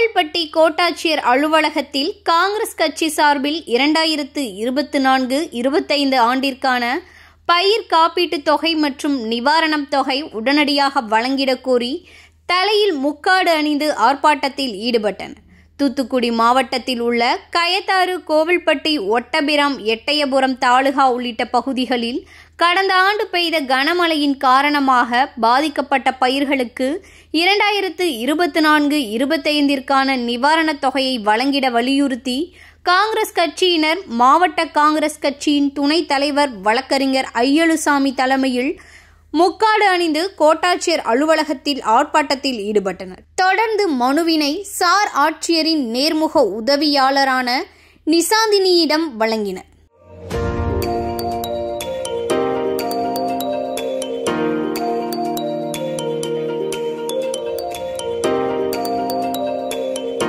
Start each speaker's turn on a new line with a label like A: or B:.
A: கோவில்பட்டி கோட்டாட்சியர் அலுவலகத்தில் காங்கிரஸ் கட்சி சார்பில் 2024-25 ஆண்டிற்கான பயிர் காப்பீட்டுத் தொகை மற்றும் நிவாரணம் தொகை உடனடியாக வழங்கிடக் கோரி தலையில் முக்காடு அணிந்து ஆர்ப்பாட்டத்தில் ஈடுபட்டனர். தூத்துக்குடி மாவட்டத்தில் உள்ள கயத்தாறு, கோவில்பட்டி, ஒட்டபிராம், எட்டயபுரம் தாலுகா உள்ளிட்ட பகுதிகளில் கடந்த ஆண்டு பெய்த கனமழையின் காரணமாக பாதிக்கப்பட்ட பயிர்களுக்கு 2024-25ற்கான நிவாரணத் தொகையை வழங்கிட வலியுறுத்தி காங்கிரஸ் கட்சியினர் மாவட்ட காங்கிரஸ் கட்சியின் துணைத் தலைவர் வழக்கறிஞர் ஐயலுசாமி தலைமையில் முக்காடு அணிந்து கோட்டாட்சியர் அலுவலகத்தில் ஆர்ப்பாட்டத்தில் ஈடுபட்டனர். தொடர்ந்து மனுவினை சார் ஆட்சியரின் நேர்முக உதவியாளரான நிசாந்தினியிடம் வழங்கினர்.